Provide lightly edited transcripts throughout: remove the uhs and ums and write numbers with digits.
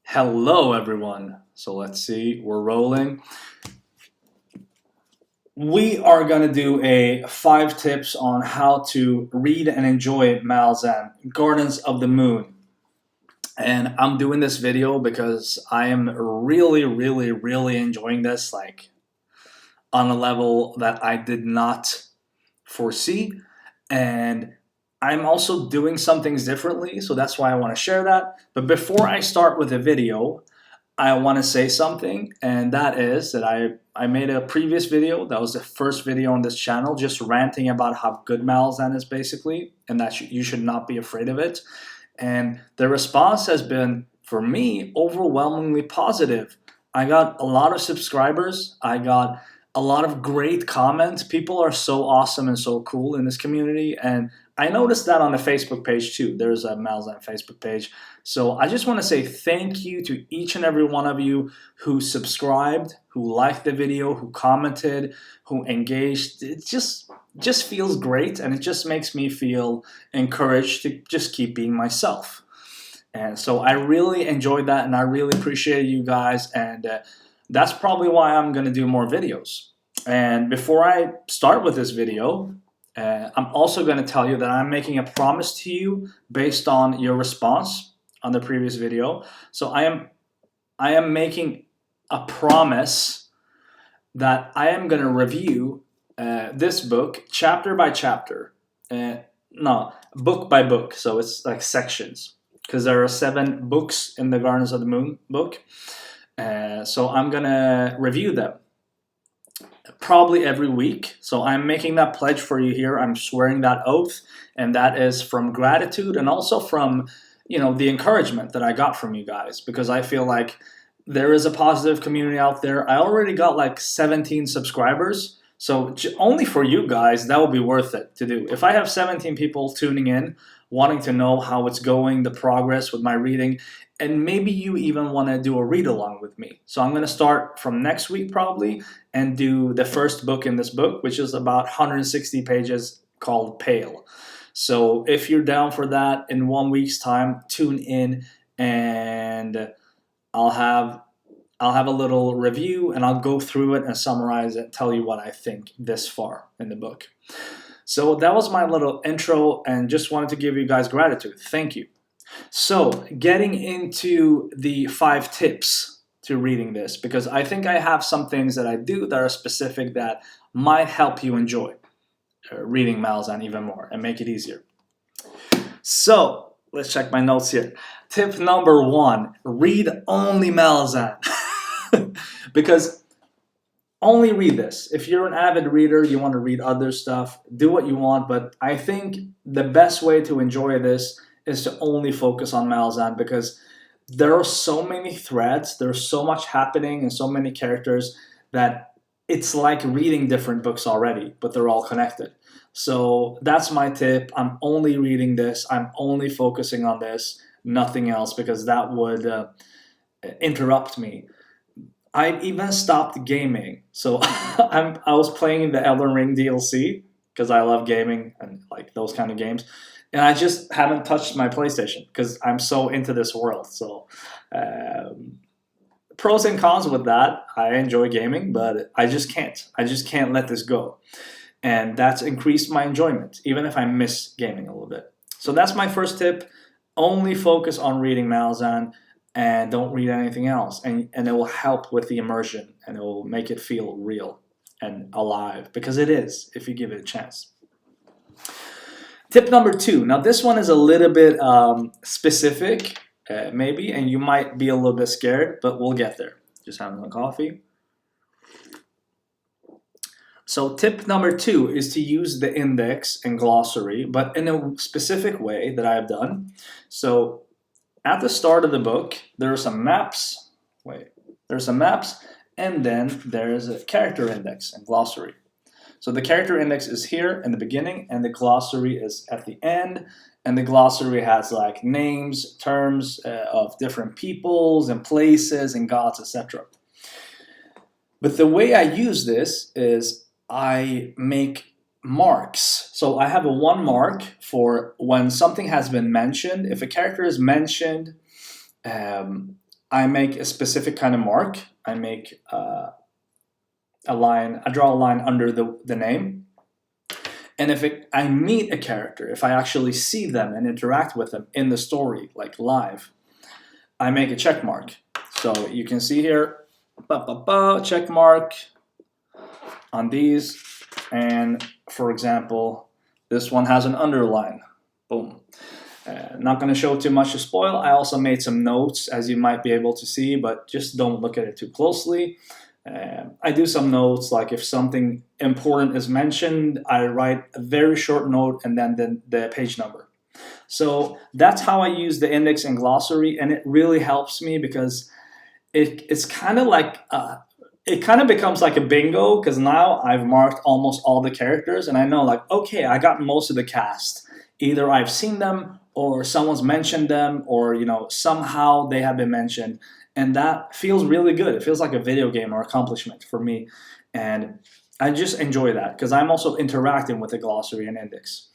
Hello, everyone. So let's see, we're rolling. We are going to do a 5 tips on how to read and enjoy Malazan, Gardens of the Moon. And I'm doing this video because I am really enjoying this, like on a level that I did not foresee. And I'm also doing some things differently, so that's why I want to share that. But before I start with the video, I want to say something, and that is that I made a previous video. That was the first video on this channel, just ranting about how good Malazan is, basically, and that you should not be afraid of it. And the response has been, for me, overwhelmingly positive. I got a lot of subscribers. I got a lot of great comments. People are so awesome and so cool in this community, and I noticed that on the Facebook page too. There's a Malazan Facebook page. So I just want to say thank you to each and every one of you who subscribed, who liked the video, who commented, who engaged. It just feels great, and it just makes me feel encouraged to just keep being myself. And so I really enjoyed that, and I really appreciate you guys, and that's probably why I'm going to do more videos. And before I start with this video, I'm also going to tell you that I'm making a promise to you based on your response on the previous video. So I am making a promise that I am going to review this book chapter by chapter. No, book by book. So it's like sections, because there are 7 books in the Gardens of the Moon book. So I'm going to review them probably every week. So I'm making that pledge for you here. I'm swearing that oath, and that is from gratitude and also from, the encouragement that I got from you guys, because I feel like there is a positive community out there. I already got like 17 subscribers. So only for you guys, that would be worth it to do. If I have 17 people tuning in, wanting to know how it's going, the progress with my reading, and maybe you even want to do a read along with me. So I'm going to start from next week probably and do the first book in this book, which is about 160 pages, called Pale. So if you're down for that, in 1 week's time, tune in, and I'll have a little review, and I'll go through it and summarize it, tell you what I think this far in the book. So that was my little intro, and just wanted to give you guys gratitude. Thank you. So getting into the 5 tips to reading this, because I think I have some things that I do that are specific that might help you enjoy reading Malazan even more and make it easier. So let's check my notes here. Tip number 1, read only Malazan. Because only read this. If you're an avid reader, you want to read other stuff, do what you want, but I think the best way to enjoy this is to only focus on Malazan, because there are so many threads, there's so much happening and so many characters that it's like reading different books already, but they're all connected. So that's my tip. I'm only reading this. I'm only focusing on this, nothing else, because that would interrupt me. I even stopped gaming. So I was playing the Elden Ring DLC because I love gaming and like those kind of games. And I just haven't touched my PlayStation because I'm so into this world. So pros and cons with that. I enjoy gaming, but I just can't. I just can't let this go. And that's increased my enjoyment, even if I miss gaming a little bit. So that's my first tip. Only focus on reading Malazan, and don't read anything else. And it will help with the immersion, and it will make it feel real and alive, because it is, if you give it a chance. Tip number 2. Now this one is a little bit specific, maybe, and you might be a little bit scared, but we'll get there. Just having some coffee. So tip number 2 is to use the index and glossary, but in a specific way that I have done. So at the start of the book, there are some maps. There's some maps, and then there's a character index and glossary. So the character index is here in the beginning, and the glossary is at the end. And the glossary has like names, terms of different peoples and places and gods, etc. But the way I use this is I make marks. So I have a 1 mark for when something has been mentioned. If a character is mentioned, I make a specific kind of mark. I make a line. I draw a line under the name. And if I meet a character, if I actually see them and interact with them in the story, like live, I make a check mark. So you can see here, check mark on these. And for example, this one has an underline. Boom. Not going to show too much to spoil. I also made some notes, as you might be able to see, but just don't look at it too closely. I do some notes, like if something important is mentioned, I write a very short note and then the page number. So that's how I use the index and glossary, and it really helps me because it's kind of like it kind of becomes like a bingo, because now I've marked almost all the characters and I know, like, okay, I got most of the cast. Either I've seen them or someone's mentioned them, or somehow they have been mentioned. And that feels really good. It feels like a video game or accomplishment for me. And I just enjoy that because I'm also interacting with the glossary and index.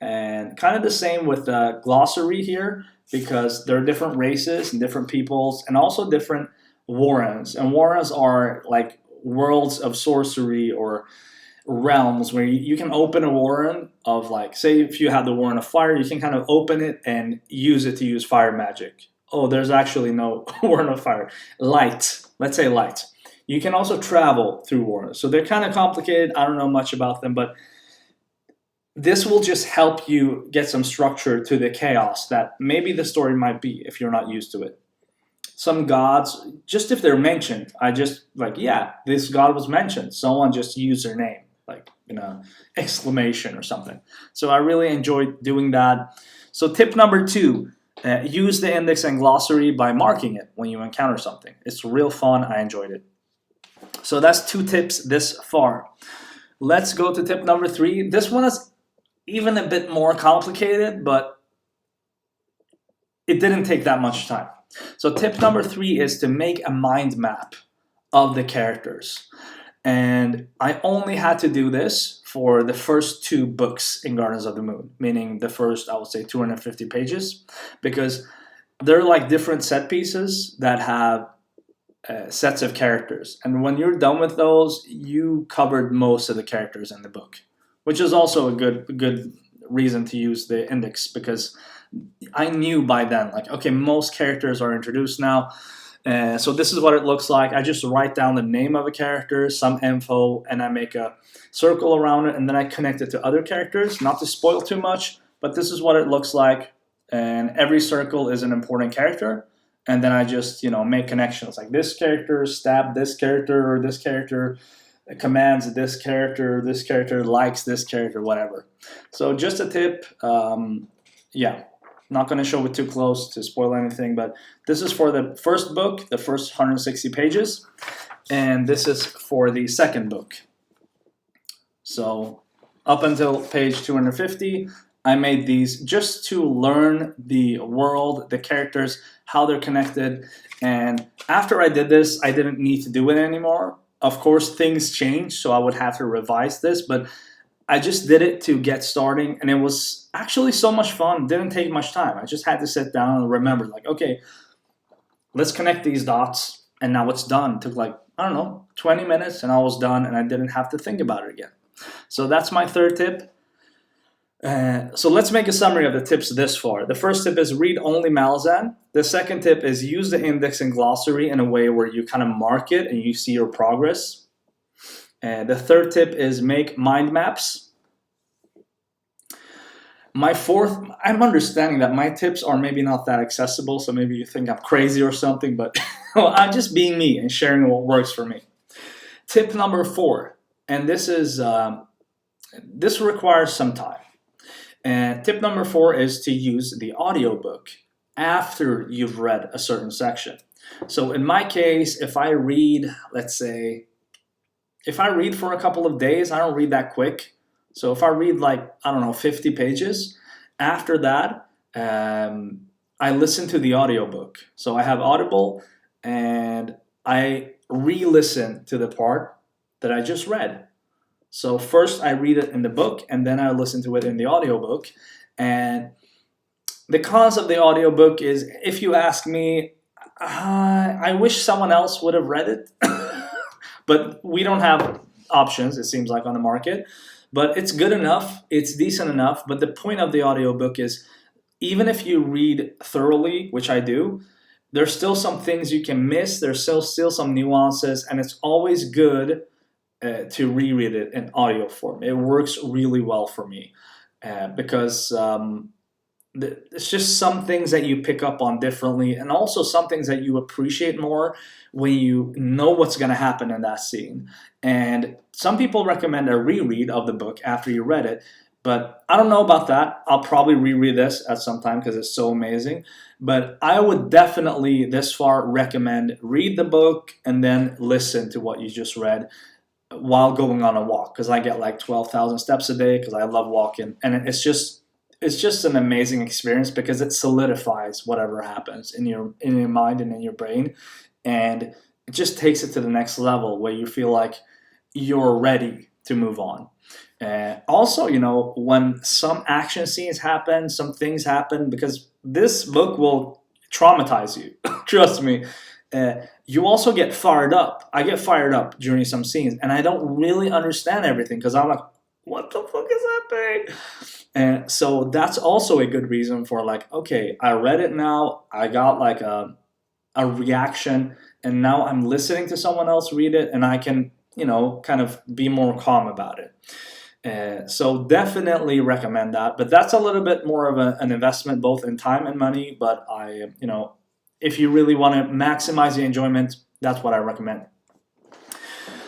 And kind of the same with the glossary here, because there are different races and different peoples and also different warrens. And warrens are like worlds of sorcery or realms where you can open a warren of, like, say if you have the warren of fire, you can kind of open it and use it to use fire magic. Oh, there's actually no warren of fire. Light. Let's say light. You can also travel through warrens. So they're kind of complicated. I don't know much about them, but this will just help you get some structure to the chaos that maybe the story might be if you're not used to it. Some gods, just if they're mentioned, I just like, yeah, this god was mentioned. Someone just used their name, like, exclamation or something. So I really enjoyed doing that. So tip number 2. Use the index and glossary by marking it when you encounter something. It's real fun. I enjoyed it. So that's 2 tips this far. Let's go to tip number 3. This one is even a bit more complicated, but it didn't take that much time. So tip number 3 is to make a mind map of the characters. And I only had to do this for the first 2 books in Gardens of the Moon, meaning the first, I would say, 250 pages, because they're like different set pieces that have sets of characters. And when you're done with those, you covered most of the characters in the book, which is also a good reason to use the index, because I knew by then, like, okay, most characters are introduced now. So this is what it looks like. I just write down the name of a character, some info, and I make a circle around it, and then I connect it to other characters. Not to spoil too much, but this is what it looks like. And every circle is an important character. And then I just, make connections. Like this character stabbed this character, or this character commands this character likes this character, whatever. So just a tip. Yeah. Not going to show it too close to spoil anything, but this is for the first book, the first 160 pages, and this is for the second book. So up until page 250, I made these just to learn the world, the characters, how they're connected, and after I did this, I didn't need to do it anymore. Of course, things changed, so I would have to revise this, but I just did it to get starting, and it was actually so much fun. It didn't take much time. I just had to sit down and remember, like, okay, let's connect these dots, and now it's done. It took like, 20 minutes, and I was done, and I didn't have to think about it again. So that's my third tip. So let's make a summary of the tips this far. The first tip is read only Malazan. The second tip is use the index and glossary in a way where you kind of mark it and you see your progress. The third tip is make mind maps. My fourth, I'm understanding that my tips are maybe not that accessible, so maybe you think I'm crazy or something, but I'm just being me and sharing what works for me. Tip number 4, and this requires some time. And tip number 4 is to use the audiobook after you've read a certain section. So in my case, if I read, let's say, if I read for a couple of days, I don't read that quick. So if I read 50 pages, after that, I listen to the audiobook. So I have Audible, and I re-listen to the part that I just read. So first I read it in the book, and then I listen to it in the audiobook. And the cons of the audiobook is, if you ask me, I wish someone else would have read it, but we don't have options, it seems like, on the market. But it's good enough, it's decent enough. But the point of the audiobook is, even if you read thoroughly, which I do, there's still some things you can miss. There's still some nuances, and it's always good to reread it in audio form. It works really well for me because it's just some things that you pick up on differently, and also some things that you appreciate more when you know what's going to happen in that scene. And some people recommend a reread of the book after you read it, but I don't know about that. I'll probably reread this at some time because it's so amazing. But I would definitely, this far, recommend read the book and then listen to what you just read while going on a walk, because I get like 12,000 steps a day because I love walking, and it's just an amazing experience because it solidifies whatever happens in your mind and in your brain, and it just takes it to the next level where you feel like you're ready to move on. Also, when some action scenes happen, some things happen, because this book will traumatize you. Trust me. You also get fired up. I get fired up during some scenes, and I don't really understand everything because I'm like, what the fuck is happening? And so that's also a good reason for, like, okay, I read it now, I got like a reaction, and now I'm listening to someone else read it, and I can, kind of be more calm about it. So definitely recommend that. But that's a little bit more of an investment, both in time and money. But if you really want to maximize the enjoyment, that's what I recommend.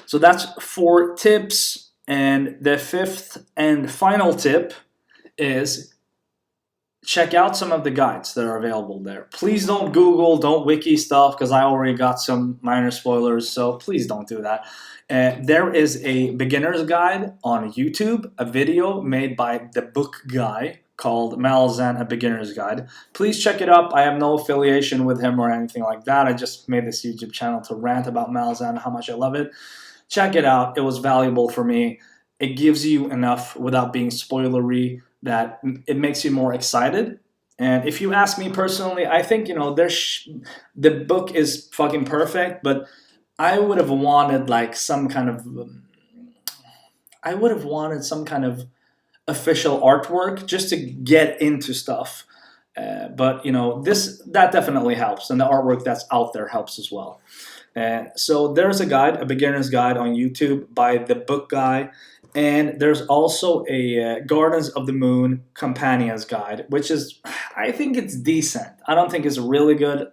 So that's 4 tips. And the 5th and final tip is check out some of the guides that are available there. Please don't Google, don't wiki stuff, because I already got some minor spoilers, so please don't do that. There is a beginner's guide on YouTube, a video made by the book guy called Malazan, a beginner's guide. Please check it up. I have no affiliation with him or anything like that. I just made this YouTube channel to rant about Malazan, how much I love it. Check it out. It was valuable for me. It gives you enough without being spoilery that it makes you more excited. And if you ask me personally, I think, the book is fucking perfect, but I would have wanted like some kind of official artwork just to get into stuff. But that definitely helps, and the artwork that's out there helps as well. So there's a beginner's guide on YouTube by the book guy, and there's also a Gardens of the Moon companion's guide, which is, I think it's decent. I don't think it's really good,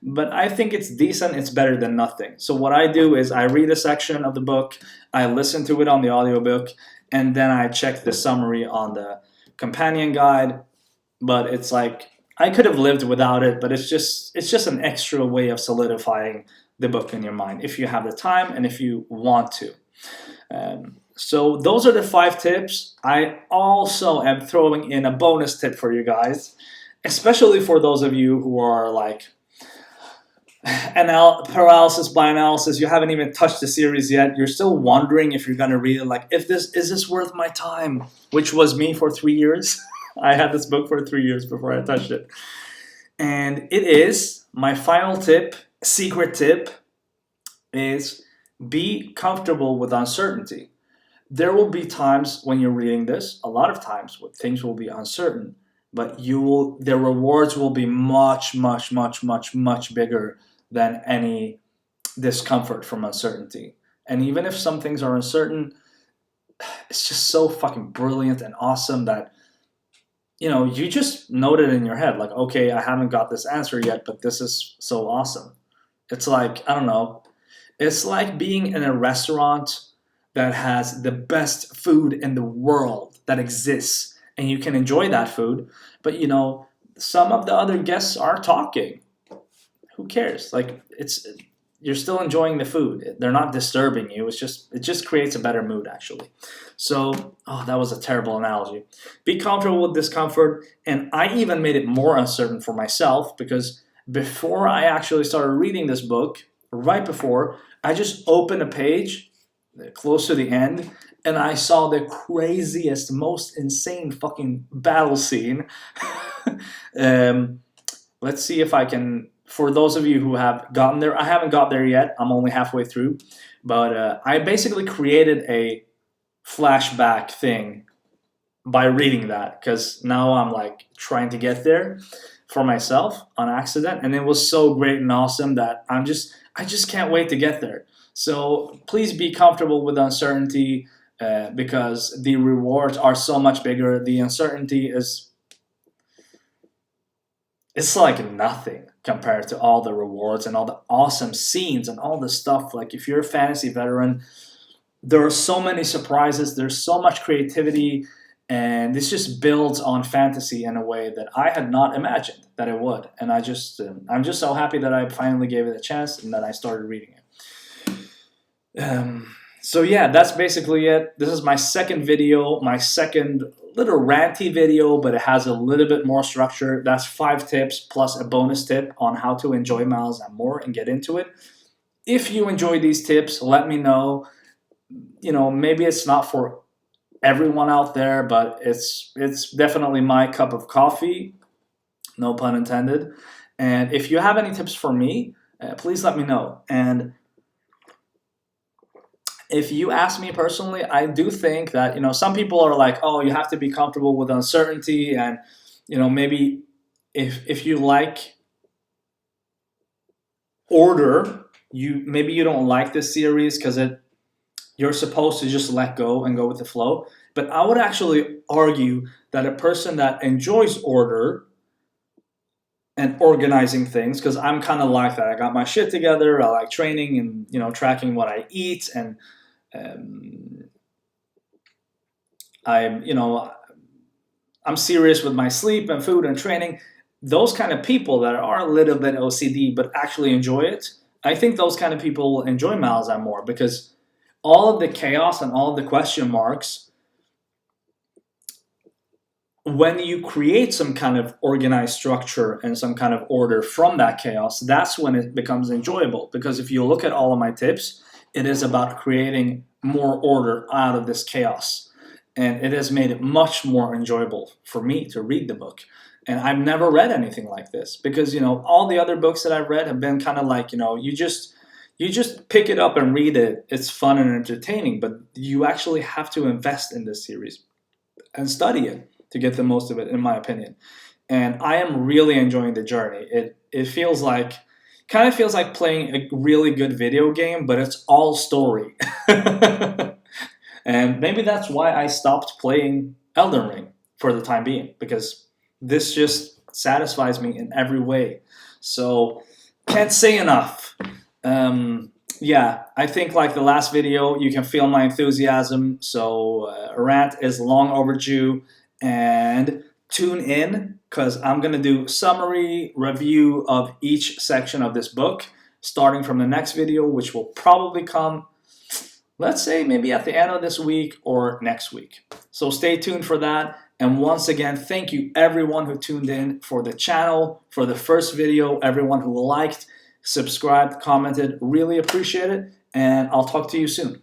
but I think it's decent. It's better than nothing. So what I do is I read a section of the book, I listen to it on the audiobook, and then I check the summary on the companion guide. But it's like, I could have lived without it, but it's just an extra way of solidifying the book in your mind if you have the time and if you want to. So those are the 5 tips. I also am throwing in a bonus tip for you guys, especially for those of you who are like paralysis by analysis. You haven't even touched the series yet. You're still wondering if you're going to read it. Like, is this worth my time? Which was me for 3 years. I had this book for 3 years before I touched it. And it is, my final tip, secret tip, is be comfortable with uncertainty. There will be times when you're reading this, a lot of times, when things will be uncertain, but the rewards will be much, much, much, much, much bigger than any discomfort from uncertainty. And even if some things are uncertain, it's just so fucking brilliant and awesome that you just note it in your head, like, okay, I haven't got this answer yet, but this is so awesome. It's like, I don't know, it's like being in a restaurant that has the best food in the world that exists, and you can enjoy that food, but some of the other guests are talking. Who cares? Like, you're still enjoying the food. They're not disturbing you. It just creates a better mood, actually. So, that was a terrible analogy. Be comfortable with discomfort, and I even made it more uncertain for myself, because before I actually started reading this book, right before, I just opened a page close to the end, and I saw the craziest, most insane fucking battle scene. Let's see if I can for those of you who have gotten there, I haven't got there yet. I'm only halfway through. But I basically created a flashback thing by reading that, because now I'm like trying to get there for myself on accident, and it was so great and awesome that I just can't wait to get there. So please be comfortable with uncertainty, because the rewards are so much bigger. The uncertainty is, it's like nothing compared to all the rewards and all the awesome scenes and all the stuff. Like, if you're a fantasy veteran, there are so many surprises, there's so much creativity, and this just builds on fantasy in a way that I had not imagined that it would. And I'm just so happy that I finally gave it a chance and that I started reading it. So yeah, that's basically it. This is my second video, my second little ranty video, but it has a little bit more structure. That's 5 tips plus a bonus tip on how to enjoy Malazan more and get into it. If you enjoy these tips, let me know. You know, maybe it's not for everyone out there, but it's definitely my cup of coffee, no pun intended. And if you have any tips for me, please let me know. And if you ask me personally, I do think that, you know, some people are like, oh, you have to be comfortable with uncertainty, and, you know, maybe if you like order, maybe you don't like this series because you're supposed to just let go and go with the flow. But I would actually argue that a person that enjoys order and organizing things, because I'm kind of like that. I got my shit together. I like training and, you know, tracking what I eat, and I'm serious with my sleep and food and training. Those kind of people that are a little bit OCD but actually enjoy it, I think those kind of people will enjoy Malazan more, because all of the chaos and all of the question marks, when you create some kind of organized structure and some kind of order from that chaos, that's when it becomes enjoyable. Because if you look at all of my tips, it is about creating more order out of this chaos. And it has made it much more enjoyable for me to read the book. And I've never read anything like this, because, you know, all the other books that I've read have been kind of like, you know, you just pick it up and read it. It's fun and entertaining, but you actually have to invest in this series and study it to get the most of it, in my opinion. And I am really enjoying the journey. It feels like, kind of feels like playing a really good video game, but it's all story. And maybe that's why I stopped playing Elden Ring for the time being, because this just satisfies me in every way. So, can't say enough. Yeah, I think, like the last video, you can feel my enthusiasm. So Rant is long overdue, and tune in, because I'm going to do summary review of each section of this book, starting from the next video, which will probably come, let's say, maybe at the end of this week or next week. So stay tuned for that. And once again, thank you everyone who tuned in for the channel, for the first video, everyone who liked, subscribed, commented, really appreciate it. And I'll talk to you soon.